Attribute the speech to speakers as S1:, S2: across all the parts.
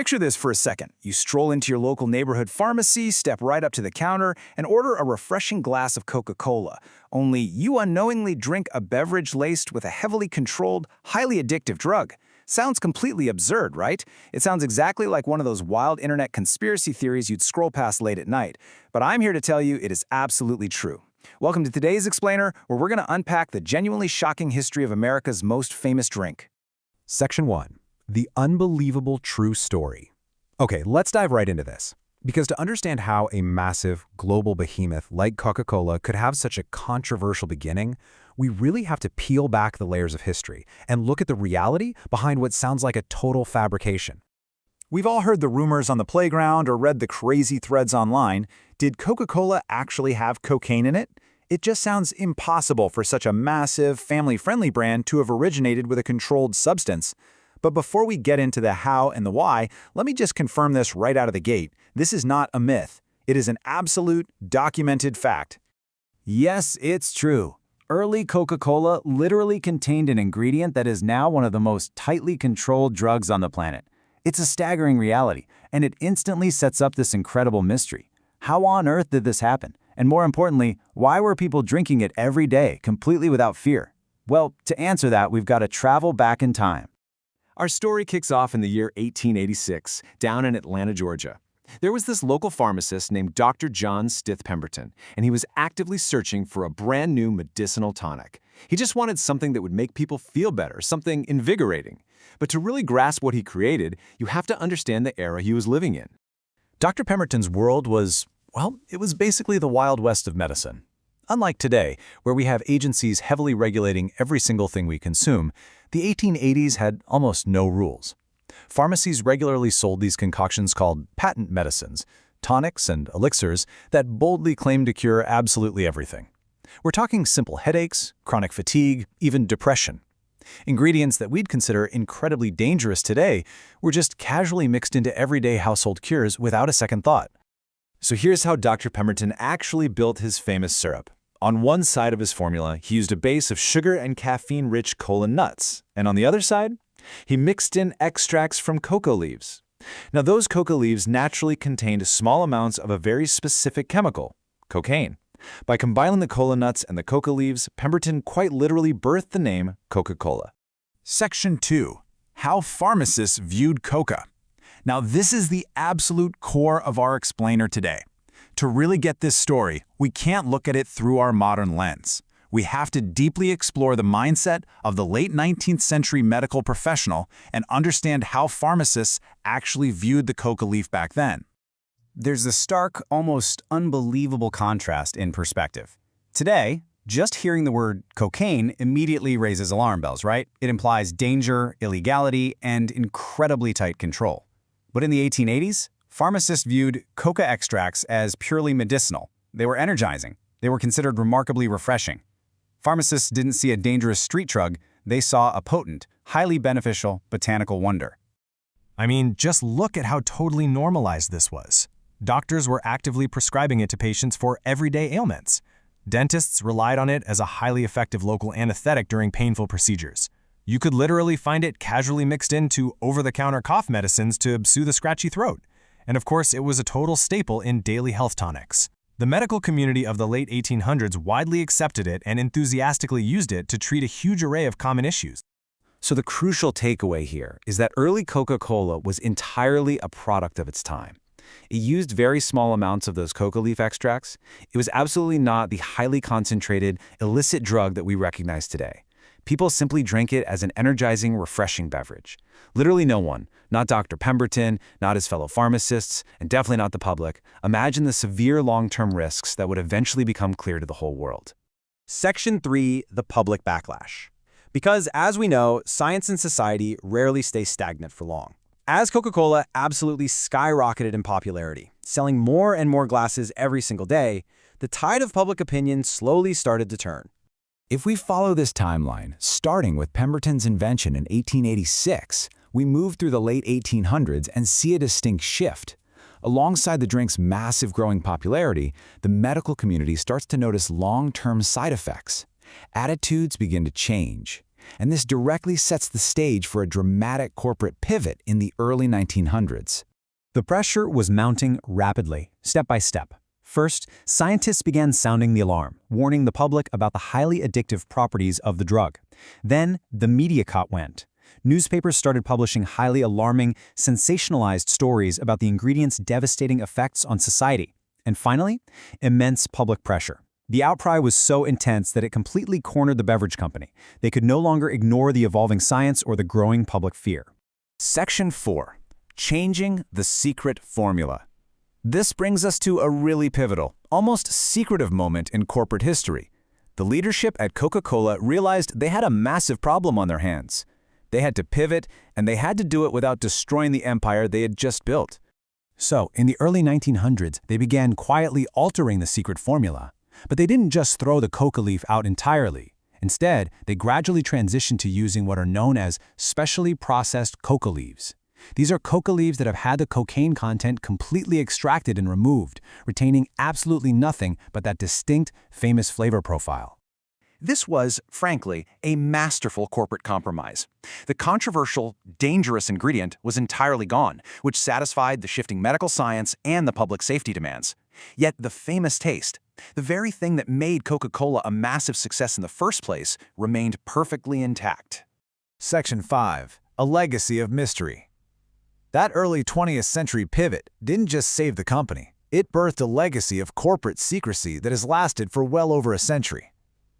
S1: Picture this for a second. You stroll into your local neighborhood pharmacy, step right up to the counter, and order a refreshing glass of Coca-Cola. Only you unknowingly drink a beverage laced with a heavily controlled, highly addictive drug. Sounds completely absurd, right? It sounds exactly like one of those wild internet conspiracy theories you'd scroll past late at night. But I'm here to tell you it is absolutely true. Welcome to today's Explainer, where we're going to unpack the genuinely shocking history of America's most famous drink.
S2: Section 1. The unbelievable true story. Okay, let's dive right into this. Because to understand how a massive, global behemoth like Coca-Cola could have such a controversial beginning, we really have to peel back the layers of history and look at the reality behind what sounds like a total fabrication.
S1: We've all heard the rumors on the playground or read the crazy threads online. Did Coca-Cola actually have cocaine in it? It just sounds impossible for such a massive, family-friendly brand to have originated with a controlled substance. But before we get into the how and the why, let me just confirm this right out of the gate. This is not a myth. It is an absolute, documented fact. Yes, it's true. Early Coca-Cola literally contained an ingredient that is now one of the most tightly controlled drugs on the planet. It's a staggering reality, and it instantly sets up this incredible mystery. How on earth did this happen? And more importantly, why were people drinking it every day, completely without fear? Well, to answer that, we've got to travel back in time. Our story kicks off in the year 1886, down in Atlanta, Georgia. There was this local pharmacist named Dr. John Stith Pemberton, and he was actively searching for a brand new medicinal tonic. He just wanted something that would make people feel better, something invigorating. But to really grasp what he created, you have to understand the era he was living in.
S2: Dr. Pemberton's world was, well, it was basically the Wild West of medicine. Unlike today, where we have agencies heavily regulating every single thing we consume, the 1880s had almost no rules. Pharmacies regularly sold these concoctions called patent medicines, tonics and elixirs that boldly claimed to cure absolutely everything. We're talking simple headaches, chronic fatigue, even depression. Ingredients that we'd consider incredibly dangerous today were just casually mixed into everyday household cures without a second thought.
S1: So here's how Dr. Pemberton actually built his famous syrup. On one side of his formula, he used a base of sugar and caffeine-rich cola nuts, and on the other side, he mixed in extracts from coca leaves. Now, those coca leaves naturally contained small amounts of a very specific chemical, cocaine. By combining the cola nuts and the coca leaves, Pemberton quite literally birthed the name Coca-Cola. Section 2. How pharmacists viewed coca. Now, this is the absolute core of our explainer today. To really get this story, we can't look at it through our modern lens. We have to deeply explore the mindset of the late 19th century medical professional and understand how pharmacists actually viewed the coca leaf back then. There's a stark, almost unbelievable contrast in perspective. Today, just hearing the word cocaine immediately raises alarm bells, right? It implies danger, illegality, and incredibly tight control. But in the 1880s, pharmacists viewed coca extracts as purely medicinal. They were energizing. They were considered remarkably refreshing. Pharmacists didn't see a dangerous street drug. They saw a potent, highly beneficial botanical wonder. I mean, just look at how totally normalized this was. Doctors were actively prescribing it to patients for everyday ailments. Dentists relied on it as a highly effective local anesthetic during painful procedures. You could literally find it casually mixed into over-the-counter cough medicines to soothe a scratchy throat. And of course, it was a total staple in daily health tonics. The medical community of the late 1800s widely accepted it and enthusiastically used it to treat a huge array of common issues. So the crucial takeaway here is that early Coca-Cola was entirely a product of its time. It used very small amounts of those coca leaf extracts. It was absolutely not the highly concentrated, illicit drug that we recognize today. People simply drank it as an energizing, refreshing beverage. Literally no one, not Dr. Pemberton, not his fellow pharmacists, and definitely not the public, imagined the severe long-term risks that would eventually become clear to the whole world.
S2: Section 3. The public backlash. Because, as we know, science and society rarely stay stagnant for long. As Coca-Cola absolutely skyrocketed in popularity, selling more and more glasses every single day, the tide of public opinion slowly started to turn.
S1: If we follow this timeline, starting with Pemberton's invention in 1886, we move through the late 1800s and see a distinct shift. Alongside the drink's massive growing popularity, the medical community starts to notice long-term side effects. Attitudes begin to change. And this directly sets the stage for a dramatic corporate pivot in the early 1900s.
S2: The pressure was mounting rapidly, step by step. First, scientists began sounding the alarm, warning the public about the highly addictive properties of the drug. Then, the media caught wind. Newspapers started publishing highly alarming, sensationalized stories about the ingredient's devastating effects on society. And finally, immense public pressure. The outcry was so intense that it completely cornered the beverage company. They could no longer ignore the evolving science or the growing public fear.
S1: Section 4. Changing the secret formula. This brings us to a really pivotal, almost secretive moment in corporate history. The leadership at Coca-Cola realized they had a massive problem on their hands. They had to pivot, and they had to do it without destroying the empire they had just built.
S2: So, in the early 1900s, they began quietly altering the secret formula. But they didn't just throw the coca leaf out entirely. Instead, they gradually transitioned to using what are known as specially processed coca leaves. These are coca leaves that have had the cocaine content completely extracted and removed, retaining absolutely nothing but that distinct, famous flavor profile.
S1: This was, frankly, a masterful corporate compromise. The controversial, dangerous ingredient was entirely gone, which satisfied the shifting medical science and the public safety demands. Yet the famous taste, the very thing that made Coca-Cola a massive success in the first place, remained perfectly intact. Section 5. A legacy of mystery. That early 20th century pivot didn't just save the company. It birthed a legacy of corporate secrecy that has lasted for well over a century.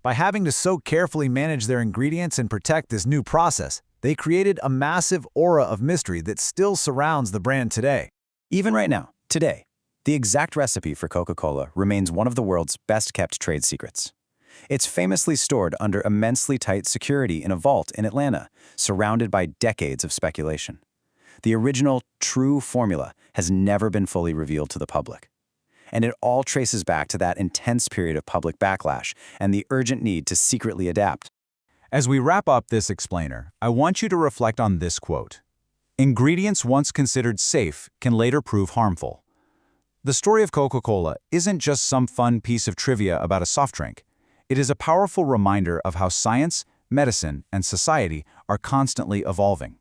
S1: By having to so carefully manage their ingredients and protect this new process, they created a massive aura of mystery that still surrounds the brand today.
S2: Even right now, today, the exact recipe for Coca-Cola remains one of the world's best-kept trade secrets. It's famously stored under immensely tight security in a vault in Atlanta, surrounded by decades of speculation. The original, true formula has never been fully revealed to the public. And it all traces back to that intense period of public backlash and the urgent need to secretly adapt.
S1: As we wrap up this explainer, I want you to reflect on this quote. Ingredients once considered safe can later prove harmful. The story of Coca-Cola isn't just some fun piece of trivia about a soft drink. It is a powerful reminder of how science, medicine, and society are constantly evolving.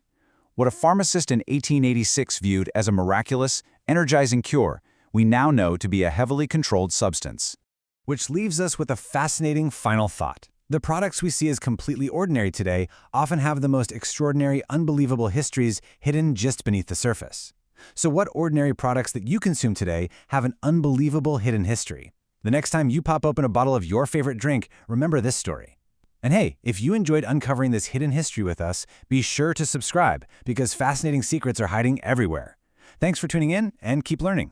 S1: What a pharmacist in 1886 viewed as a miraculous, energizing cure, we now know to be a heavily controlled substance. Which leaves us with a fascinating final thought. The products we see as completely ordinary today often have the most extraordinary, unbelievable histories hidden just beneath the surface. So what ordinary products that you consume today have an unbelievable hidden history? The next time you pop open a bottle of your favorite drink, remember this story. And hey, if you enjoyed uncovering this hidden history with us, be sure to subscribe because fascinating secrets are hiding everywhere. Thanks for tuning in and keep learning.